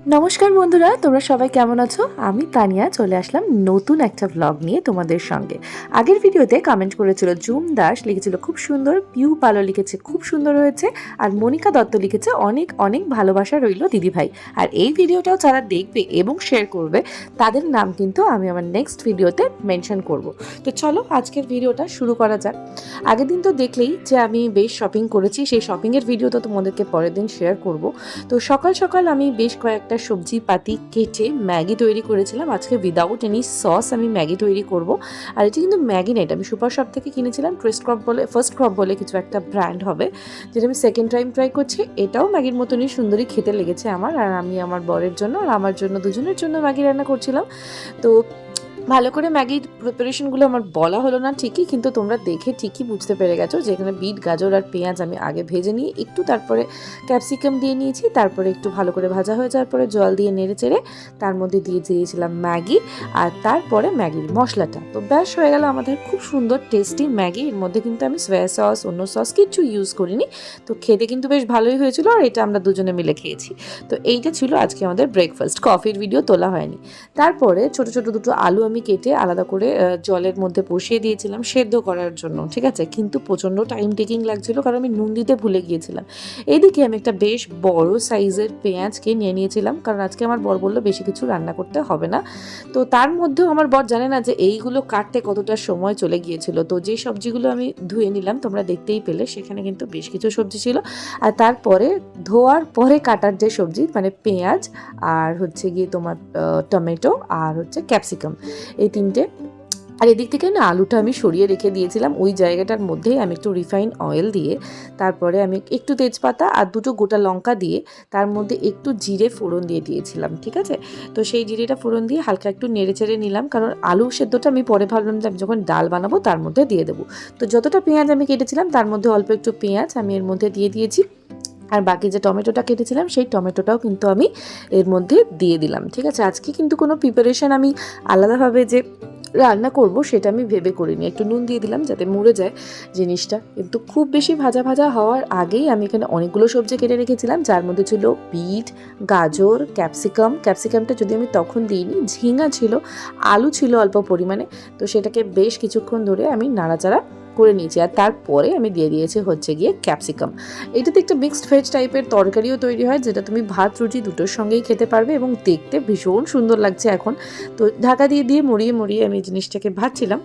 নমস্কার বন্ধুরা, তোমরা সবাই কেমন আছো? আমি তানিয়া চলে আসলাম নতুন একটা ব্লগ নিয়ে তোমাদের সঙ্গে। আগের ভিডিওতে কমেন্ট করেছিল জুম দাস, লিখেছিল খুব সুন্দর, পিউ পালো লিখেছে খুব সুন্দর হয়েছে, আর মনিকা দত্ত লিখেছে অনেক অনেক ভালোবাসা রইল দিদিভাই। আর এই ভিডিওটাও যারা দেখবে এবং শেয়ার করবে তাদের নাম কিন্তু আমি আমার নেক্সট ভিডিওতে মেনশন করব। তো চলো আজকের ভিডিওটা শুরু করা যাক। আগের দিন তো দেখলেই যে আমি বেশ শপিং করেছি, সেই শপিংয়ের ভিডিও তো তোমাদেরকে পরের দিন শেয়ার করব। তো সকাল সকাল আমি বেশ কয়েকটা সবজি পাতি কেটে ম্যাগি তৈরি করেছিলাম। আজকে উইদাউট এনি সস আমি ম্যাগি তৈরি করব। আর এটি কিন্তু ম্যাগি নেট, আমি সুপার শপ থেকে কিনেছিলাম। ফার্স্ট ক্রপ বলে কিছু একটা ব্র্যান্ড হবে, যেটা আমি সেকেন্ড টাইম ট্রাই করছি। এটাও ম্যাগির মতনই সুন্দরই খেতে লেগেছে আমার। আর আমি আমার বরের জন্য আর আমার জন্য দুজনের জন্য ম্যাগি রান্না করছিলাম। তো ভালো করে ম্যাগির প্রিপারেশনগুলো আমার বলা হলো না ঠিকই, কিন্তু তোমরা দেখে ঠিকই বুঝতে পেরে গেছো যে এখানে বিট, গাজর আর পেঁয়াজ আমি আগে ভেজে নিয়ে একটু তারপরে ক্যাপসিকাম দিয়ে নিয়েছি। তারপরে একটু ভালো করে ভাজা হয়ে যাওয়ার পরে জল দিয়ে নেড়ে চেড়ে তার মধ্যে দিয়ে দিয়েছিলাম ম্যাগি আর তারপরে ম্যাগির মশলাটা। তো ব্যাস হয়ে গেল আমাদের খুব সুন্দর টেস্টি ম্যাগি। এর মধ্যে কিন্তু আমি সয়া সস, অন্য সস কিছু ইউজ করিনি। তো খেতে কিন্তু বেশ ভালোই হয়েছিল, আর এটা আমরা দুজনে মিলে খেয়েছি। তো এইটা ছিল আজকে আমাদের ব্রেকফাস্ট। কফির ভিডিও তোলা হয়নি। তারপরে ছোট ছোট দুটো আলু আমি কেটে আলাদা করে জলের মধ্যে বসিয়ে দিয়েছিলাম সেদ্ধ করার জন্য, ঠিক আছে। কিন্তু প্রচণ্ড টাইম টেকিং লাগছিল, কারণ আমি নুন দিতে ভুলে গিয়েছিলাম। এইদিকে আমি একটা বেশ বড় সাইজের পেঁয়াজকে নিয়ে নিয়েছিলাম, কারণ আজকে আমার বর বললো বেশি কিছু রান্না করতে হবে না। তো তার মধ্যেও আমার বর জানে না যে এইগুলো কাটতে কতটা সময় চলে গিয়েছিল। তো যে সবজিগুলো আমি ধুয়ে নিলাম তোমরা দেখতেই পেলে, সেখানে কিন্তু বেশ কিছু সবজি ছিল। আর তারপরে ধোয়ার পরে কাটার যে সবজি, মানে পেঁয়াজ আর হচ্ছে গিয়ে তোমার টমেটো আর হচ্ছে ক্যাপসিকাম, এই তিনটে। আর এদিক থেকে না আলুটা আমি সরিয়ে রেখে দিয়েছিলাম। ওই জায়গাটার মধ্যেই আমি একটু রিফাইন অয়েল দিয়ে, তারপরে আমি একটু তেজপাতা আর দুটো গোটা লঙ্কা দিয়ে, তার মধ্যে একটু জিরে ফোড়ন দিয়ে দিয়েছিলাম, ঠিক আছে। তো সেই জিরেটা ফোড়ন দিয়ে হালকা একটু নেড়ে চেড়ে নিলাম, কারণ আলু সেদ্ধটা আমি পরে ভাবলাম যে আমি যখন ডাল বানাবো তার মধ্যে দিয়ে দেবো। তো যতটা পেঁয়াজ আমি কেটেছিলাম তার মধ্যে অল্প একটু পেঁয়াজ আমি এর মধ্যে দিয়ে দিয়েছি। আর বাকি যে টমেটোটা কেটেছিলাম সেই টমেটোটাও কিন্তু আমি এর মধ্যে দিয়ে দিলাম, ঠিক আছে। আজকে কিন্তু কোনো প্রিপারেশন আমি আলাদাভাবে যে রান্না করব সেটা আমি ভেবে করিনি। একটু নুন দিয়ে দিলাম যাতে মুড়ে যায় জিনিসটা। কিন্তু খুব বেশি ভাজা ভাজা হওয়ার আগেই আমি এখানে অনেকগুলো সবজি কেটে রেখেছিলাম, যার মধ্যে ছিল বিট, গাজর, ক্যাপসিকামটা যদি আমি তখন দিইনি, ঝিঙা ছিল, আলু ছিল অল্প পরিমাণে। তো সেটাকে বেশ কিছুক্ষণ ধরে আমি নাড়াচাড়া করে নিয়েছি। আর তারপরে আমি দিয়ে দিয়েছি হচ্ছে গিয়ে ক্যাপসিকাম। এটাতে একটা মিক্সড ভেজ টাইপের তরকারিও তৈরি হয়, যেটা তুমি ভাত রুটি দুটোর সঙ্গেই খেতে পারবে এবং দেখতে ভীষণ সুন্দর লাগছে এখন। তো ঢাকা দিয়ে দিয়ে মুড়িয়ে মুড়িয়ে আমি জিনিসটাকে ভাজছিলাম।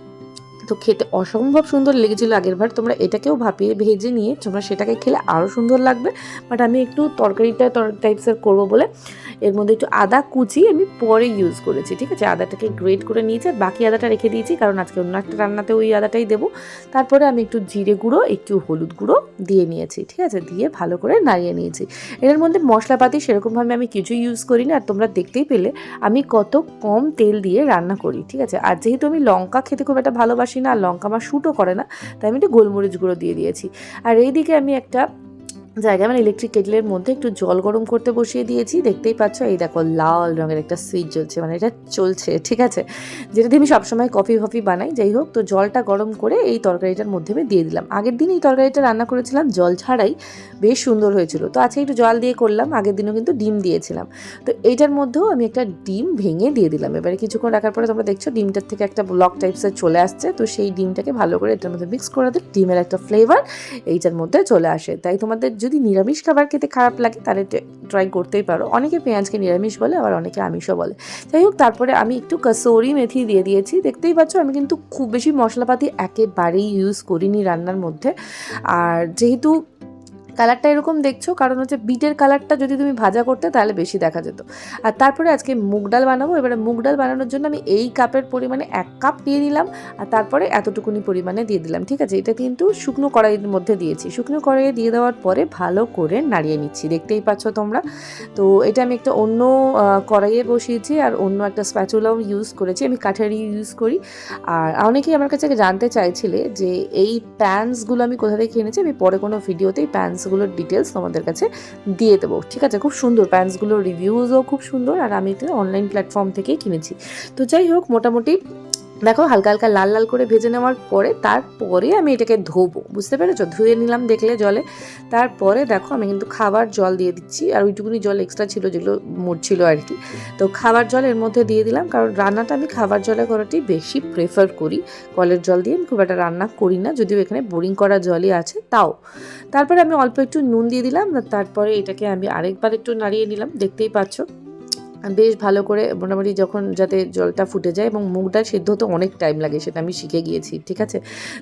তো খেতে অসম্ভব সুন্দর লেগেছিলো আগেরবার। তোমরা এটাকেও ভাপিয়ে ভেজে নিয়ে তোমরা সেটাকে খেলে আরও সুন্দর লাগবে। বাট আমি একটু তরকারিটা টাইপসের করবো বলে এর মধ্যে একটু আদা কুচি আমি পরে ইউজ করেছি, ঠিক আছে। আদাটাকে গ্রেট করে নিয়েছি আর বাকি আদাটা রেখে দিয়েছি, কারণ আজকে অন্য একটা রান্নাতে ওই আদাটাই দেবো। তারপরে আমি একটু জিরে গুঁড়ো, একটু হলুদ গুঁড়ো দিয়ে নিয়েছি, ঠিক আছে। দিয়ে ভালো করে নাড়িয়ে নিয়েছি। এর মধ্যে মশলাপাতি সেরকমভাবে আমি কিছু ইউজ করি না। আর তোমরা দেখতেই পেলে আমি কত কম তেল দিয়ে রান্না করি, ঠিক আছে। আর যেহেতু আমি লঙ্কা খেতে খুব একটা ভালোবাসি না, আর লঙ্কা আমার শ্যুটও করে না, তাই আমি একটু গোলমরিচ গুঁড়ো দিয়ে দিয়েছি। আর এইদিকে আমি একটা জায়গায় মানে ইলেকট্রিক কেটলের মধ্যে একটু জল গরম করতে বসিয়ে দিয়েছি। দেখতেই পাচ্ছ, এই দেখো লাল রঙের একটা সুইচ জ্বলছে, মানে এটা চলছে, ঠিক আছে। যেটা দিয়ে আমি সবসময় কফি বানাই। যাই হোক, তো জলটা গরম করে এই তরকারিটার মধ্যে আমি দিয়ে দিলাম। আগের দিন এই তরকারিটা রান্না করেছিলাম জল ছাড়াই, বেশ সুন্দর হয়েছিল। তো আজকে একটু জল দিয়ে করলাম, আগের দিনও কিন্তু ডিম দিয়েছিলাম। তো এইটার মধ্যেও আমি একটা ডিম ভেঙে দিয়ে দিলাম। এবারে কিছুক্ষণ রাখার পরে তোমরা দেখছো ডিমটার থেকে একটা ব্লক টাইপসের চলে আসছে। তো সেই ডিমটাকে ভালো করে এটার মধ্যে মিক্স করে দিলে ডিমের একটা ফ্লেভার এইটার মধ্যে চলে আসে। তাই তোমাদের যদি নিরামিষ খাবার খেতে খারাপ লাগে তাহলে ট্রাই করতেই পারো। অনেকে পেঁয়াজকে নিরামিষ বলে, আবার অনেকে আমিষও বলে। যাই হোক, তারপরে আমি একটু কসুরি মেথি দিয়ে দিয়েছি। দেখতেই পাচ্ছ আমি কিন্তু খুব বেশি মশলাপাতি একেবারেই ইউজ করিনি রান্নার মধ্যে। আর যেহেতু কালারটা এরকম দেখছো, কারণ হচ্ছে বিটের কালারটা যদি তুমি ভাজা করতে তাহলে বেশি দেখা যেত। আর তারপরে আজকে মুগ ডাল বানাবো। এবারে মুগ ডাল বানানোর জন্য আমি এই কাপের পরিমাণে 1 কাপ দিয়ে নিলাম, আর তারপরে এতটুকুনি পরিমাণে দিয়ে দিলাম, ঠিক আছে। এটা কিন্তু শুকনো কড়াইয়ের মধ্যে দিয়েছি। শুকনো কড়াইয়ে দিয়ে দেওয়ার পরে ভালো করে নাড়িয়ে নিচ্ছি, দেখতেই পাচ্ছ তোমরা। তো এটা আমি একটা অন্য কড়াইয়ে বসিয়েছি, আর অন্য একটা স্প্যাচুলাও ইউজ করেছি। আমি কাঠেরই ইউজ করি। আর অনেকেই আমার কাছে জানতে চাইছিলে যে এই প্যান্সগুলো আমি কোথা থেকে কিনেছি। আমি পরে কোনো ভিডিওতে এই প্যান্সগুলোর ডিটেলস তোমাদের কাছে দিয়ে দেবো, ঠিক আছে। খুব সুন্দর প্যান্সগুলোর রিভিউজও খুব সুন্দর, আর আমি এটা অনলাইন প্ল্যাটফর্ম থেকেই কিনেছি। তো যাই হোক, মোটামুটি দেখো হালকা হালকা লাল লাল করে ভেজে নেওয়ার পরে তারপরে আমি এটাকে ধোবো, বুঝতে পেরেছো? ধুয়ে নিলাম দেখলে জলে। তারপরে দেখো আমি কিন্তু খাবার জল দিয়ে দিচ্ছি, আর ওইটুকুনি জল এক্সট্রা ছিল যেগুলো ছিল আর কি। তো খাবার জল এর মধ্যে দিয়ে দিলাম, কারণ রান্নাটা আমি খাবার জলে করাটাই বেশি প্রেফার করি। কলের জল দিয়ে আমি খুব একটা রান্না করি না, যদিও এখানে বোরিং করা জলই আছে তাও। তারপরে আমি অল্প একটু নুন দিয়ে দিলাম, তারপরে এটাকে আমি আরেকবার একটু নাড়িয়ে নিলাম, দেখতেই পাচ্ছ বেশ ভালো করে মোটামুটি যখন যাতে জলটা ফুটে যায়, এবং মুগ ডাল সিদ্ধ হতে অনেক টাইম লাগে, সেটা আমি শিখে গিয়েছি, ঠিক আছে।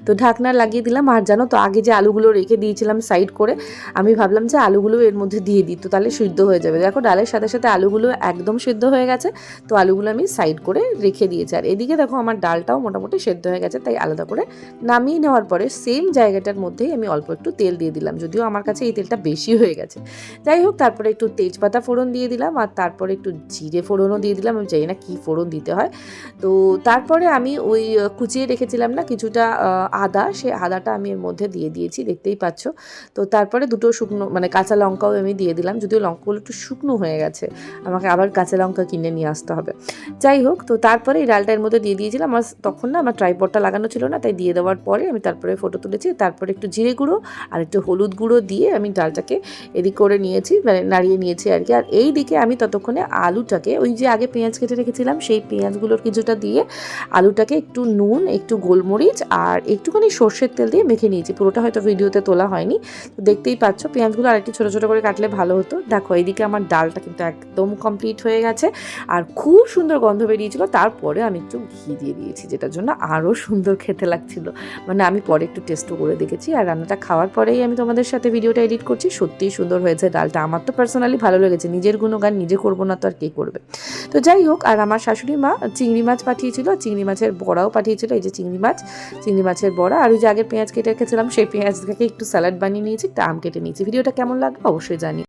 তো ঢাকনা লাগিয়ে দিলাম। আর জানো তো আগে যে আলুগুলো রেখে দিয়েছিলাম সাইড করে, আমি ভাবলাম যে আলুগুলো এর মধ্যে দিয়ে দিই, তো তাহলে সিদ্ধ হয়ে যাবে। দেখো ডালের সাথে সাথে আলুগুলো একদম সিদ্ধ হয়ে গেছে, তো আলুগুলো আমি সাইড করে রেখে দিয়েছি। আর এদিকে দেখো আমার ডালটাও মোটামুটি সেদ্ধ হয়ে গেছে, তাই আলাদা করে নামিয়ে নেওয়ার পরে সেম জায়গাটার মধ্যেই আমি অল্প একটু তেল দিয়ে দিলাম, যদিও আমার কাছে এই তেলটা বেশি হয়ে গেছে। যাই হোক, তারপরে একটু তেজপাতা ফোড়ন দিয়ে দিলাম, আর তারপরে একটু জিরে ফোড়নও দিয়ে দিলাম, আমি জানি না কী ফোড়ন দিতে হয়। তো তারপরে আমি ওই কুচিয়ে রেখেছিলাম না কিছুটা আদা, সেই আদাটা আমি এর মধ্যে দিয়ে দিয়েছি, দেখতেই পাচ্ছ। তো তারপরে দুটো শুকনো মানে কাঁচা লঙ্কাও আমি দিয়ে দিলাম, যদিও লঙ্কাগুলো একটু শুকনো হয়ে গেছে, আমাকে আবার কাঁচা লঙ্কা কিনে নিয়ে আসতে হবে। যাই হোক, তো তারপরে এই ডালটা এর মধ্যে দিয়ে দিয়েছিলাম। আমার তখন না আমার ট্রাইপডটা লাগানো ছিল না, তাই দিয়ে দেওয়ার পরে আমি তারপরে ফটো তুলেছি। তারপরে একটু জিরে গুঁড়ো আর একটু হলুদ গুঁড়ো দিয়ে আমি ডালটাকে এদিক করে নিয়েছি, মানে নাড়িয়ে নিয়েছি আর কি। আর এই দিকে আমি ততক্ষণে আলুটাকে, ওই যে আগে পেঁয়াজ কেটে রেখেছিলাম সেই পেঁয়াজগুলোর কিছুটা দিয়ে আলুটাকে একটু নুন, একটু গোলমরিচ আর একটুখানি সর্ষের তেল দিয়ে মেখে নিয়েছি। পুরোটা হয়তো ভিডিওতে তোলা হয়নি, তো দেখতেই পাচ্ছ। পেঁয়াজগুলো আরেকটু ছোটো ছোটো করে কাটলে ভালো হতো। দেখো এইদিকে আমার ডালটা কিন্তু একদম কমপ্লিট হয়ে গেছে, আর খুব সুন্দর গন্ধ বেরিয়েছিল। তারপরে আমি একটু ঘি দিয়ে দিয়েছি, যেটার জন্য আরও সুন্দর খেতে লাগছিল। মানে আমি পরে একটু টেস্টও করে দেখেছি, আর রান্নাটা খাওয়ার পরেই আমি তোমাদের সাথে ভিডিওটা এডিট করছি। সত্যিই সুন্দর হয়েছে ডালটা, আমার তো পার্সোনালি ভালো লেগেছে। নিজের গুণগান নিজে করবো না তো আর কে করবে? তো যাই হোক, আর আমার শাশুড়ি মা চিংড়ি মাছ পাঠিয়েছিল, চিংড়ি মাছের বড়াও পাঠিয়েছিল। এই যে চিংড়ি মাছের বড়া, আর ওই যে আগের পেঁয়াজ কেটে রেখেছিলাম সেই পেঁয়াজটাকে একটু স্যালাড বানিয়ে নিয়েছি, একটা আম কেটে নিয়েছি। ভিডিওটা কেমন লাগলো অবশ্যই জানি।